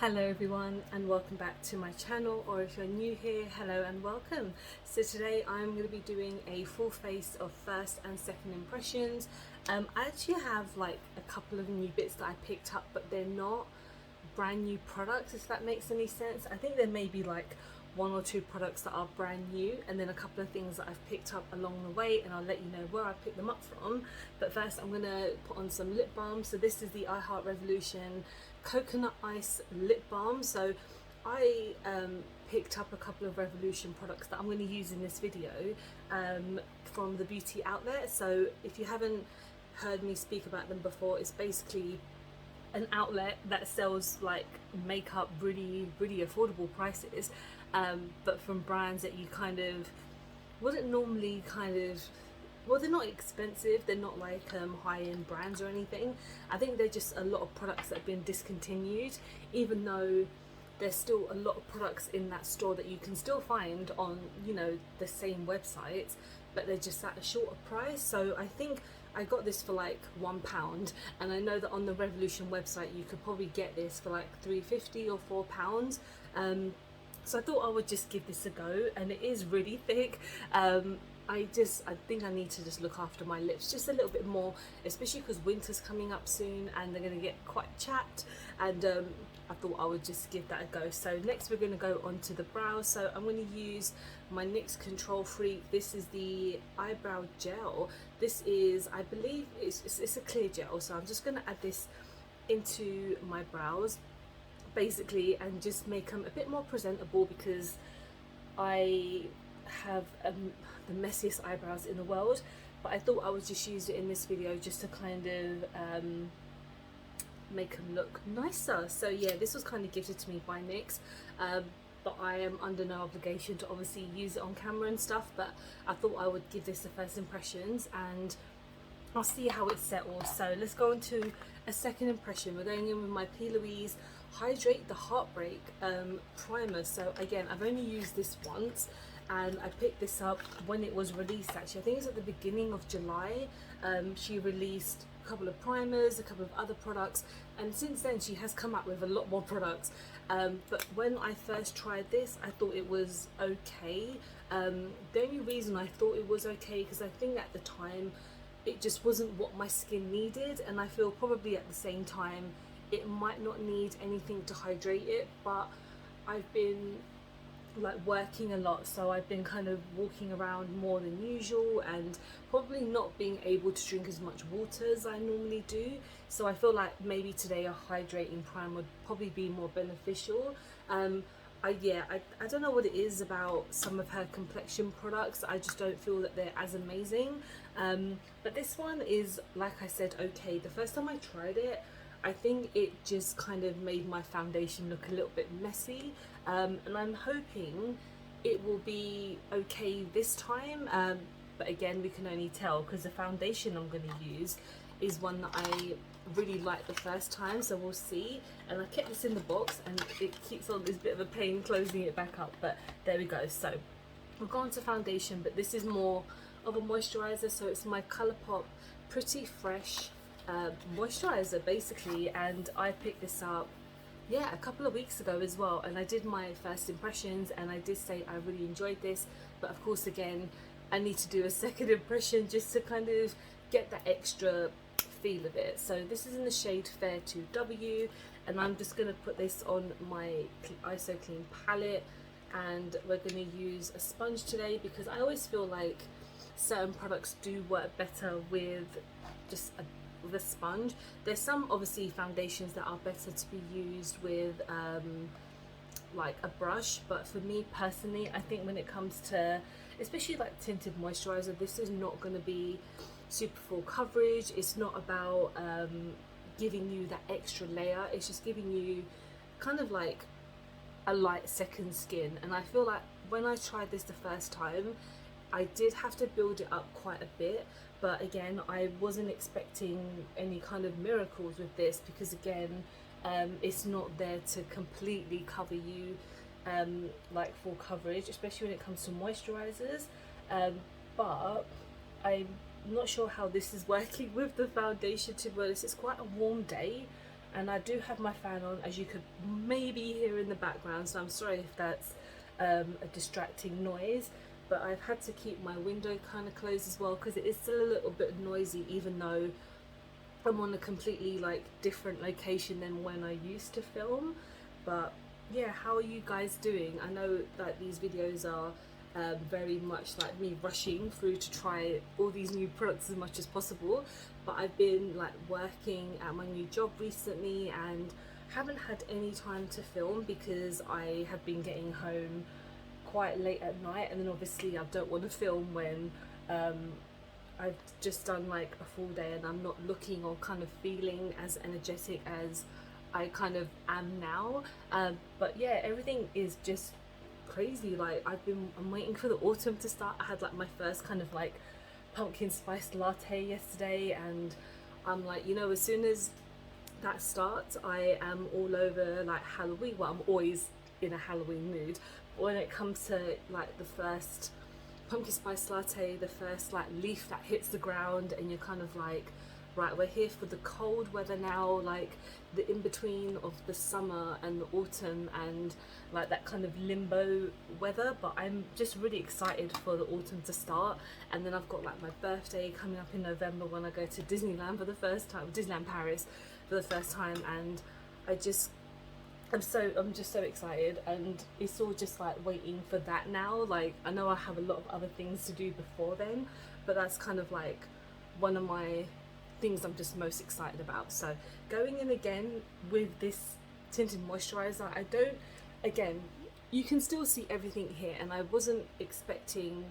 Hello everyone and welcome back to my channel, or if you're new here, hello and welcome. So today I'm going to be doing a full face of first and second impressions. I actually have like a couple of new bits that I picked up, but they're not brand new products, if that makes any sense. I think there may be like one or two products that are brand new, and then a couple of things that I've picked up along the way, and I'll let you know where I picked them up from. But first I'm going to put on some lip balm. So this is the I Heart Revolution Coconut Ice Lip Balm. So I picked up a couple of Revolution products that I'm going to use in this video from the beauty outlet. So if you haven't heard me speak about them before, it's basically an outlet that sells like makeup really affordable prices, but from brands that you kind of wouldn't normally well, they're not expensive, they're not like high-end brands or anything. I think they're just a lot of products that have been discontinued, even though there's still a lot of products in that store that you can still find on, you know, the same websites, but they're just at a shorter price. So I think I got this for like £1, and I know that on the Revolution website you could probably get this for like £3.50 or £4. So I thought I would just give this a go, and it is really thick. I think I need to just look after my lips just a little bit more, especially because winter's coming up soon and they're going to get quite chapped, and I thought I would just give that a go. So next we're going to go on to the brows. So I'm going to use my NYX Control Freak. This is the eyebrow gel. This is, I believe it's a clear gel, so I'm just going to add this into my brows basically and just make them a bit more presentable, because I have the messiest eyebrows in the world. But I thought I would just use it in this video just to kind of make them look nicer. So yeah, this was kind of gifted to me by NYX, but I am under no obligation to obviously use it on camera and stuff, but I thought I would give this the first impressions and I'll see how it settles. So let's go on to a second impression. We're going in with my P. Louise Hydrate the Heartbreak primer. So again, I've only used this once, and I picked this up when it was released. Actually, I think it's at the beginning of July. She released a couple of primers, a couple of other products, and since then she has come up with a lot more products. But when I first tried this, I thought it was okay. The only reason I thought it was okay, because I think at the time it just wasn't what my skin needed, and I feel probably at the same time it might not need anything to hydrate it. But I've been like working a lot, so I've been kind of walking around more than usual and probably not being able to drink as much water as I normally do. So I feel like maybe today a hydrating primer would probably be more beneficial. I don't know what it is about some of her complexion products. I just don't feel that they're as amazing. But this one is, like I said, okay. The first time I tried it, I think it just kind of made my foundation look a little bit messy, and I'm hoping it will be okay this time, but again, we can only tell because the foundation I'm going to use is one that I really liked the first time, so we'll see. And I kept this in the box and it keeps on this bit of a pain closing it back up, but there we go. So we'll go on to foundation, but this is more of a moisturizer. So it's my Colourpop Pretty Fresh moisturizer basically, and I picked this up a couple of weeks ago as well, and I did my first impressions and I did say I really enjoyed this, but of course again I need to do a second impression just to kind of get that extra feel of it. So this is in the shade Fair 2W, and I'm just going to put this on my ISO Clean palette, and we're going to use a sponge today because I always feel like certain products do work better with just a sponge. There's some obviously foundations that are better to be used with like a brush, but for me personally, I think when it comes to especially like tinted moisturizer, this is not going to be super full coverage. It's not about giving you that extra layer, it's just giving you kind of like a light second skin. And I feel like when I tried this the first time, I did have to build it up quite a bit, but again, I wasn't expecting any kind of miracles with this because again, it's not there to completely cover you like full coverage, especially when it comes to moisturizers. But I'm not sure how this is working with the foundation, to be honest. It's quite a warm day, and I do have my fan on, as you could maybe hear in the background, so I'm sorry if that's a distracting noise, but I've had to keep my window kind of closed as well because it is still a little bit noisy, even though I'm on a completely like different location than when I used to film. But yeah, how are you guys doing? I know that these videos are very much like me rushing through to try all these new products as much as possible, but I've been like working at my new job recently and haven't had any time to film because I have been getting home quite late at night, and then obviously I don't want to film when I've just done like a full day and I'm not looking or kind of feeling as energetic as I kind of am now. But yeah, everything is just crazy. Like I'm waiting for the autumn to start. I had like my first kind of like pumpkin spice latte yesterday, and I'm like, you know, as soon as that starts, I am all over like Halloween. Well, I'm always in a Halloween mood, but when it comes to like the first pumpkin spice latte, the first like leaf that hits the ground, and you're kind of like, right, we're here for the cold weather now, like the in between of the summer and the autumn, and like that kind of limbo weather. But I'm just really excited for the autumn to start, and then I've got like my birthday coming up in November when I go to Disneyland for the first time, Disneyland Paris for the first time, and I'm just so excited, and it's all just like waiting for that now. Like I know I have a lot of other things to do before then, but that's kind of like one of my things I'm just most excited about. So going in again with this tinted moisturizer, again, you can still see everything here, and I wasn't expecting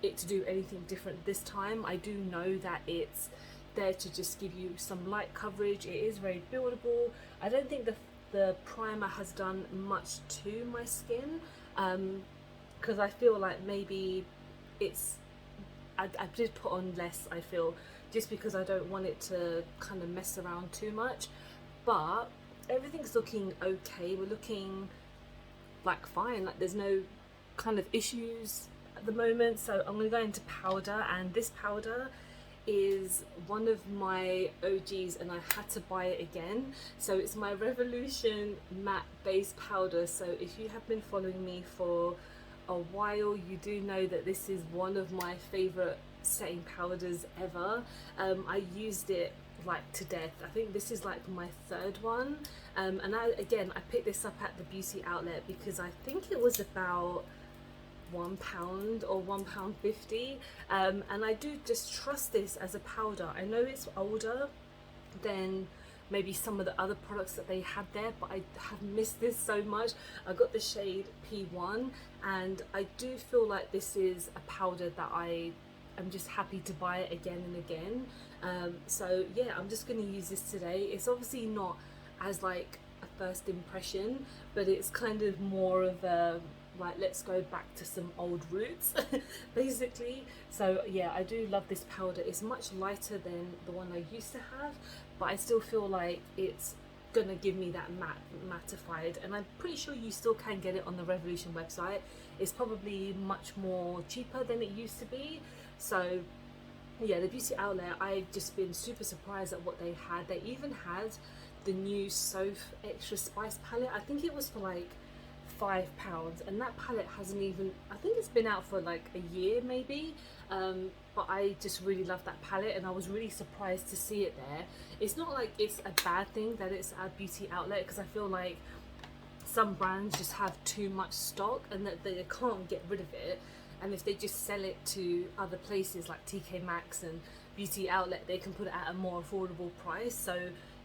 it to do anything different this time. I do know that it's there to just give you some light coverage. It is very buildable. I don't think the primer has done much to my skin, because I feel like maybe I did put on less, I feel, just because I don't want it to kind of mess around too much. But everything's looking okay. We're looking like fine, like there's no kind of issues at the moment. So I'm going to go into powder, and this powder is one of my OGs and I had to buy it again. So it's my Revolution matte base powder. So if you have been following me for a while, you do know that this is one of my favorite setting powders ever. I used it like to death. I think this is like my third one, and I picked this up at the beauty outlet because I think it was about £1 or £1.50, and I do just trust this as a powder. I know it's older than maybe some of the other products that they had there, but I have missed this so much. I got the shade P1, and I do feel like this is a powder that I'm just happy to buy it again and again. So yeah, I'm just going to use this today. It's obviously not as like a first impression, but it's kind of more of a like, let's go back to some old roots basically. So yeah, I do love this powder. It's much lighter than the one I used to have, but I still feel like it's gonna give me that mattified, and I'm pretty sure you still can get it on the Revolution website. It's probably much more cheaper than it used to be. So yeah, the beauty outlet, I've just been super surprised at what they had. They even had the new Soph Extra Spice palette. I think it was for like £5, and that palette hasn't even, I think it's been out for like a year maybe, but I just really love that palette, and I was really surprised to see it there. It's not like it's a bad thing that it's a beauty outlet, because I feel like some brands just have too much stock and that they can't get rid of it, and if they just sell it to other places like TK Maxx and beauty outlet, they can put it at a more affordable price. So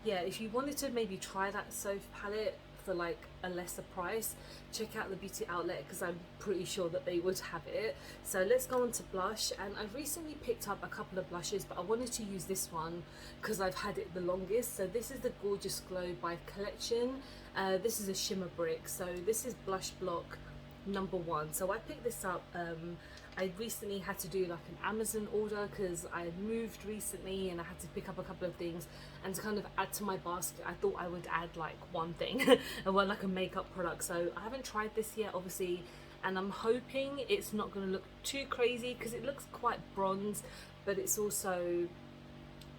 yeah, if you wanted to maybe try that Soph palette for like a lesser price, check out the beauty outlet, because I'm pretty sure that they would have it. So let's go on to blush, and I recently picked up a couple of blushes, but I wanted to use this one because I've had it the longest. So this is the Gorgeous Glow by Collection. This is a shimmer brick, so this is blush block #1. So I picked this up, I recently had to do like an Amazon order because I had moved recently and I had to pick up a couple of things, and to kind of add to my basket, I thought I would add like one thing and one like a makeup product. So I haven't tried this yet obviously, and I'm hoping it's not going to look too crazy because it looks quite bronze, but it's also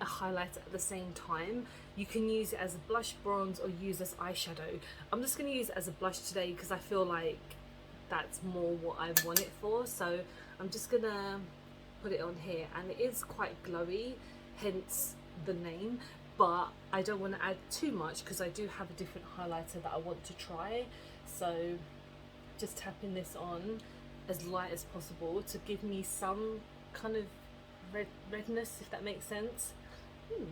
a highlighter at the same time. You can use it as a blush, bronze, or use as eyeshadow. I'm just going to use it as a blush today because I feel like that's more what I want it for. So I'm just going to put it on here, and it is quite glowy, hence the name, but I don't want to add too much because I do have a different highlighter that I want to try. So just tapping this on as light as possible to give me some kind of redness, if that makes sense. Yeah,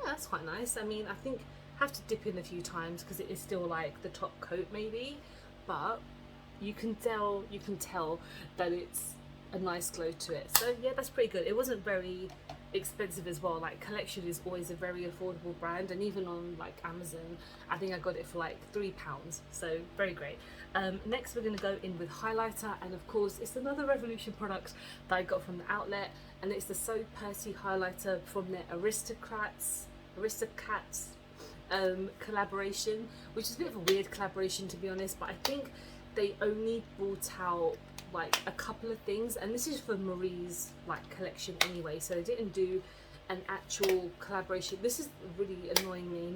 that's quite nice. I mean, I think I have to dip in a few times because it is still like the top coat maybe, but you can tell that it's a nice glow to it. So yeah, that's pretty good. It wasn't very expensive as well. Like, Collection is always a very affordable brand, and even on like Amazon I think I got it for like £3, so very great. Next we're going to go in with highlighter, and of course it's another Revolution product that I got from the outlet, and it's the So Percy highlighter from their Aristocats collaboration, which is a bit of a weird collaboration to be honest, but I think they only brought out like a couple of things, and this is for Marie's like collection anyway, so they didn't do an actual collaboration. This is really annoying me,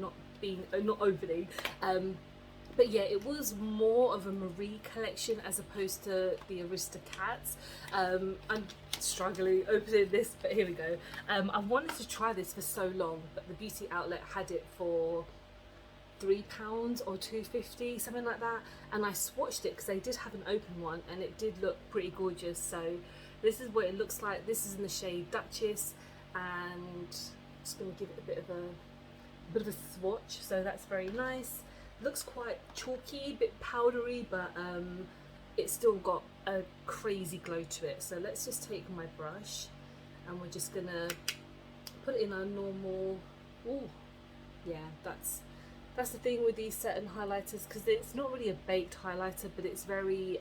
not overly, but yeah, it was more of a Marie collection as opposed to the Aristocats. I'm struggling opening this, but here we go. I wanted to try this for so long, but the beauty outlet had it for £3 or £2.50, something like that, and I swatched it because they did have an open one and it did look pretty gorgeous. So this is what it looks like. This is in the shade Duchess, and just going to give it a bit of a swatch. So that's very nice. Looks quite chalky, a bit powdery, but it's still got a crazy glow to it. So let's just take my brush and we're just gonna put it in our normal. Oh yeah, that's the thing with these certain highlighters, because it's not really a baked highlighter, but it's very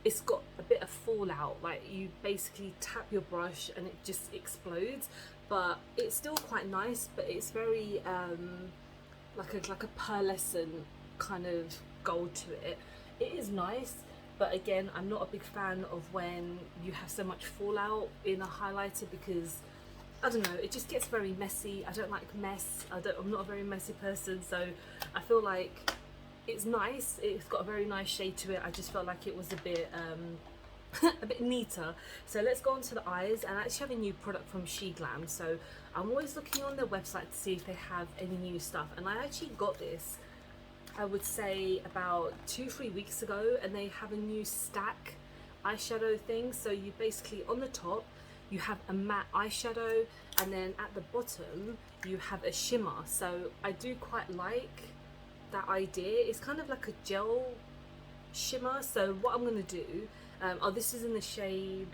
it's got a bit of fallout. Like, you basically tap your brush and it just explodes, but it's still quite nice, but it's very like a pearlescent kind of gold to it. It is nice, but again, I'm not a big fan of when you have so much fallout in a highlighter, because I don't know, it just gets very messy. I don't like mess. I'm not a very messy person, so I feel like it's nice. It's got a very nice shade to it. I just felt like it was a bit a bit neater. So let's go on to the eyes, and I actually have a new product from She Glam. So I'm always looking on their website to see if they have any new stuff, and I actually got this, I would say about 2-3 weeks ago, and they have a new stack eyeshadow thing. So you basically, on the top you have a matte eyeshadow, and then at the bottom you have a shimmer. So I do quite like that idea. It's kind of like a gel shimmer. So what I'm going to do, oh, this is in the shade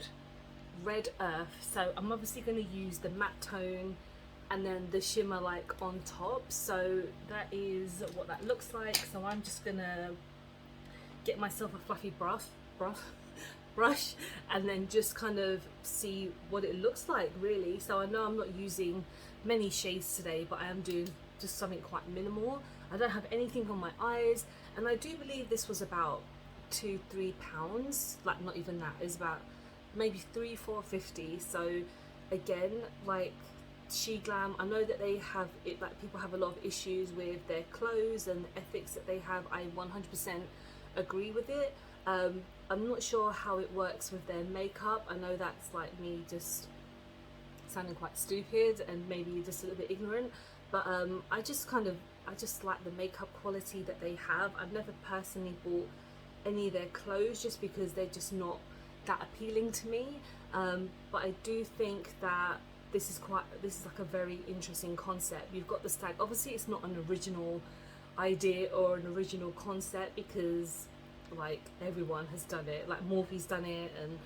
Red Earth, so I'm obviously going to use the matte tone and then the shimmer like on top. So that is what that looks like. So I'm just gonna get myself a fluffy brush and then just kind of see what it looks like, really. So I know I'm not using many shades today, but I am doing just something quite minimal. I don't have anything on my eyes, and I do believe this was about £2-3, like not even that, it's about maybe £3-4.50. So again, like, She Glam, I know that they have it, like, people have a lot of issues with their clothes and the ethics that they have. I 100% agree with it. I'm not sure how it works with their makeup. I know that's like me just sounding quite stupid and maybe just a little bit ignorant, but I just like the makeup quality that they have. I've never personally bought any of their clothes just because they're just not that appealing to me, but I do think that this is like a very interesting concept. You've got the stack. Obviously it's not an original idea or an original concept, because like everyone has done it, like Morphe's done it, and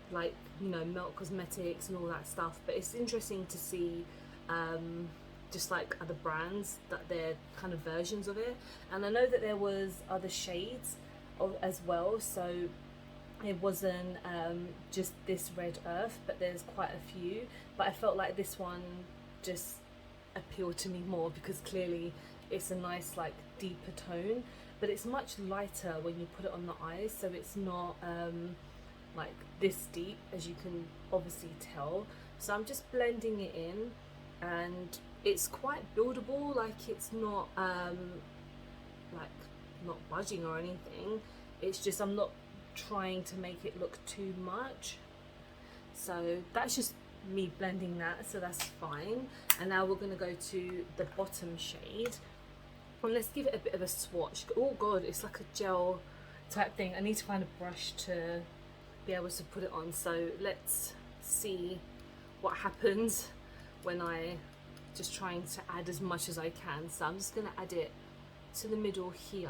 like, you know, Melt Cosmetics and all that stuff. But it's interesting to see just like other brands, that they're kind of versions of it. And I know that there was other shades as well, so it wasn't just this Red Earth, but there's quite a few. But I felt like this one just appealed to me more because clearly it's a nice like deeper tone, but it's much lighter when you put it on the eyes, so it's not like this deep, as you can obviously tell. So I'm just blending it in, and it's quite buildable, like it's not like not budging or anything. It's just I'm not trying to make it look too much. So that's just me blending that, so that's fine. And now we're going to go to the bottom shade, and let's give it a bit of a swatch. Oh god, it's like a gel type thing. I need to find a brush to be able to put it on. So let's see what happens when I just trying to add as much as I can. So I'm just going to add it to the middle here,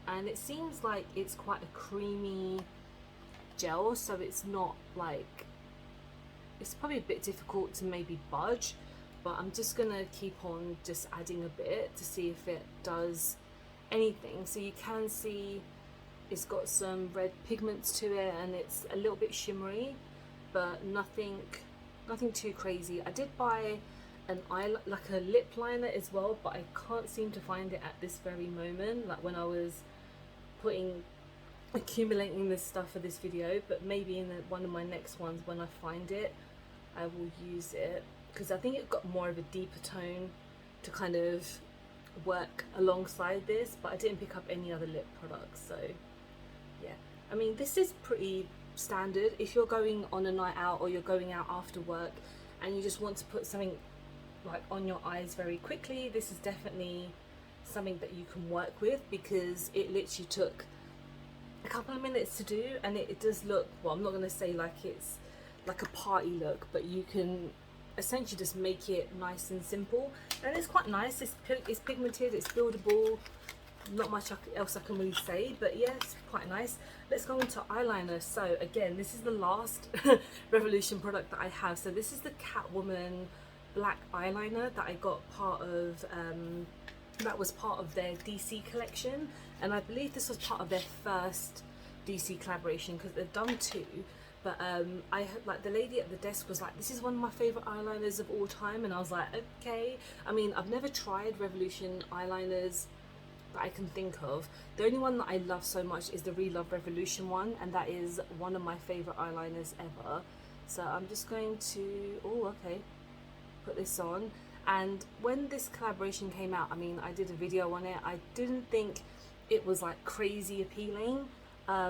and it seems like it's quite a creamy gel, so it's not like, it's probably a bit difficult to maybe budge, but I'm just gonna keep on just adding a bit to see if it does anything. So you can see it's got some red pigments to it, and it's a little bit shimmery, but nothing too crazy. I did buy an like a lip liner as well, but I can't seem to find it at this very moment, like when I was accumulating this stuff for this video. But maybe in one of my next ones, when I find it, I will use it, because I think it got more of a deeper tone to kind of work alongside this. But I didn't pick up any other lip products, so yeah. I mean, this is pretty standard if you're going on a night out or you're going out after work and you just want to put something like on your eyes very quickly. This is definitely something that you can work with, because it literally took a couple of minutes to do, and it does look, well, I'm not going to say like it's like a party look, but you can essentially just make it nice and simple, and it's quite nice. It's pigmented, it's buildable, not much else I can really say, but yeah, it's quite nice. Let's go into eyeliner. So again, this is the last Revolution product that I have. So this is the Catwoman black eyeliner that I got part of, that was part of their DC collection, and I believe this was part of their first DC collaboration, because they've done two. But I like, the lady at the desk was like, this is one of my favorite eyeliners of all time, and I was like, okay. I mean, I've never tried Revolution eyeliners that I can think of. The only one that I love so much is the Relove Revolution one, and that is one of my favorite eyeliners ever. So I'm just going to, oh okay, put this on. And when this collaboration came out, I mean, I did a video on it. I didn't think it was like crazy appealing,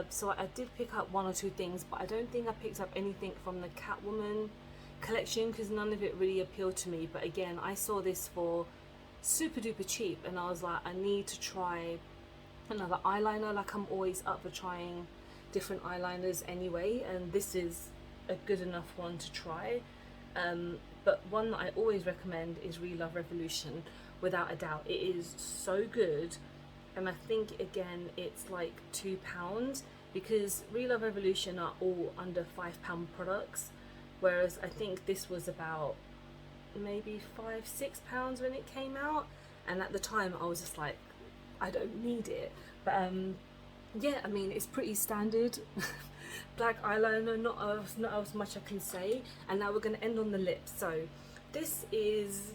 so I did pick up one or two things, but I don't think I picked up anything from the Catwoman collection, because none of it really appealed to me. But again, I saw this for super duper cheap, and I was like, I need to try another eyeliner. Like, I'm always up for trying different eyeliners anyway, and this is a good enough one to try. But one that I always recommend is Relove Revolution, without a doubt. It is so good, and I think again it's like £2, because Relove Revolution are all under £5 products, whereas I think this was about maybe £5-6 when it came out, and at the time I was just like, I don't need it. But yeah, I mean, it's pretty standard black eyeliner, not as much I can say. And now we're going to end on the lips. So this is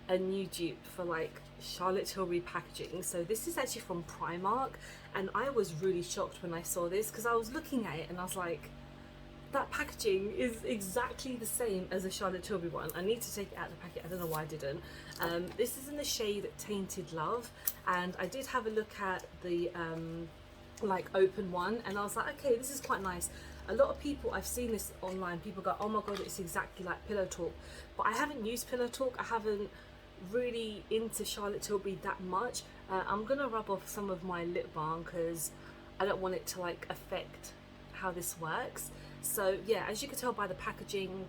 a new dupe for like Charlotte Tilbury packaging. So this is actually from Primark, and I was really shocked when I saw this, because I was looking at it and I was like, that packaging is exactly the same as the Charlotte Tilbury one. I need to take it out of the packet, I don't know why I didn't. This is in the shade Tainted Love, and I did have a look at the like open one, and I was like, okay, this is quite nice. A lot of people, I've seen this online, people go, oh my god, it's exactly like Pillow Talk, but I haven't used Pillow Talk. I haven't really into Charlotte Tilbury that much. I'm gonna rub off some of my lip balm, because I don't want it to like affect how this works. So yeah, as you can tell by the packaging,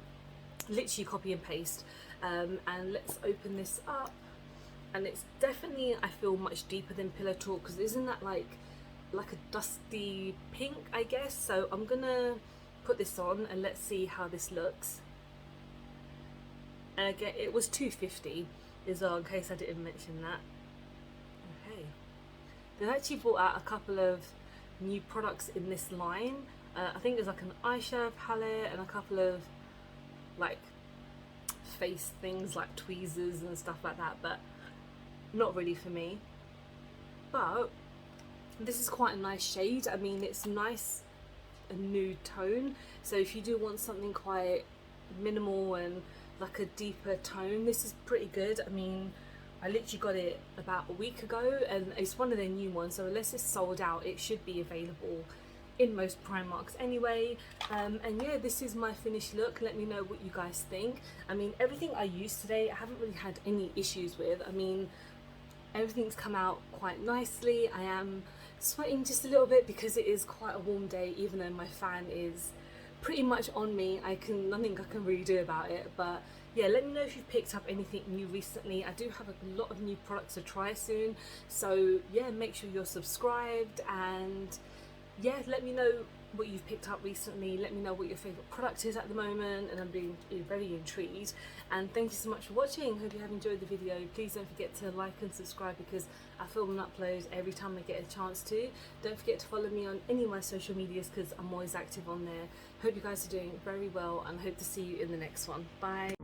literally copy and paste. And let's open this up, and it's definitely, I feel, much deeper than Pillow Talk, because isn't that like a dusty pink, I guess. So I'm gonna put this on and let's see how this looks. And again, it was $2.50 as well, in case I didn't mention that. Okay, they've actually brought out a couple of new products in this line. I think there's like an eyeshadow palette and a couple of like face things like tweezers and stuff like that, but not really for me. But this is quite a nice shade. I mean, it's nice, a nude tone, so if you do want something quite minimal and like a deeper tone. This is pretty good. I mean, I literally got it about a week ago and it's one of their new ones, so unless it's sold out it should be available in most Primarks anyway. And yeah, this is my finished look. Let me know what you guys think. I mean, everything I used today I haven't really had any issues with. I mean, everything's come out quite nicely. I am sweating just a little bit because it is quite a warm day, even though my fan is pretty much on me. Nothing I can really do about it. But yeah, let me know if you've picked up anything new recently. I do have a lot of new products to try soon, so yeah, make sure you're subscribed, and yeah, let me know what you've picked up recently. Let me know what your favourite product is at the moment, and I'm being very intrigued. And thank you so much for watching. Hope you have enjoyed the video. Please don't forget to like and subscribe because I film and upload every time I get a chance to. Don't forget to follow me on any of my social medias because I'm always active on there. Hope you guys are doing very well and hope to see you in the next one. Bye.